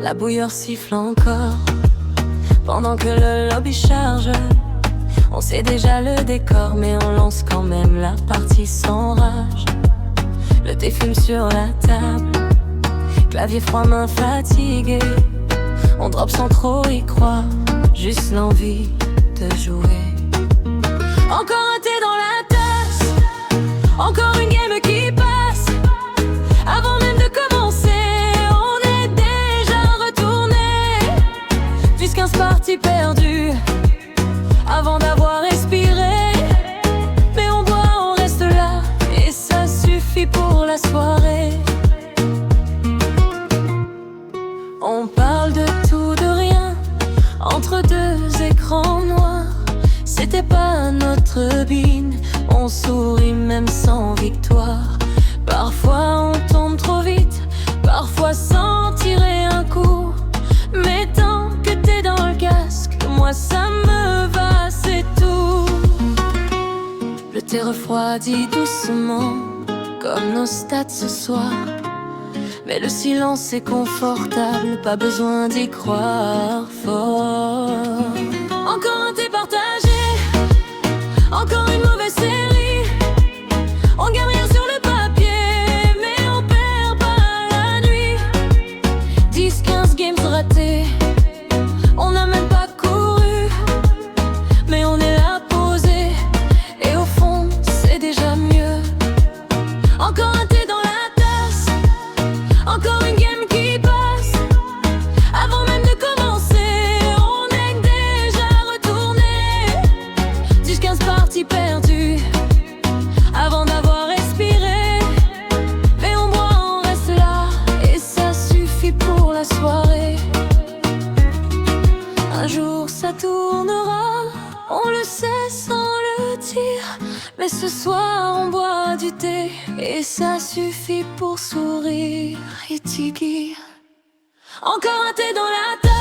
La bouilleure siffle encore pendant que le lobby charge. On sait déjà le décor, mais on lance quand même la partie sans rage. Le thé fume sur la table, clavier froid, main fatiguée. On drop sans trop y croire, juste l'envie de jouer. Encore un thé dans la tasse, encore une game qui passe. Avant même de commencer, on est déjà retourné. 10-15 parties perdues avant d'avoir respiré. Mais on boit, on reste là, et ça suffit pour la soirée. On parle de tout, de rien, entre deux écrans noirs. C'était pas notre bine, on sourit même sans victoire. Parfois on tombe trop vite, parfois sans tirer un coup. Mais tant que t'es dans le casque, moi ça me va, c'est tout. Le thé refroidit doucement, comme nos stats ce soir. Mais le silence est confortable, pas besoin d'y croire fort. Encore un thé partagé, encore une mauvaise série. On gagne rien sur le papier, mais on perd pas la nuit. 10-15 games ratés, on n'a même pas couru. Mais on est là posé, et au fond c'est déjà mieux. Encore un thé dans la tasse, encore une game qui passe. Avant même de commencer, on est déjà retourné. 10-15 parties perdues avant d'avoir respiré. Mais on boit, on reste là, et ça suffit pour la soirée. Un jour ça tournera, on le sait sans le dire. Mais ce soir on boit du thé, et ça suffit pour sourire et tigir. Encore un thé dans la table.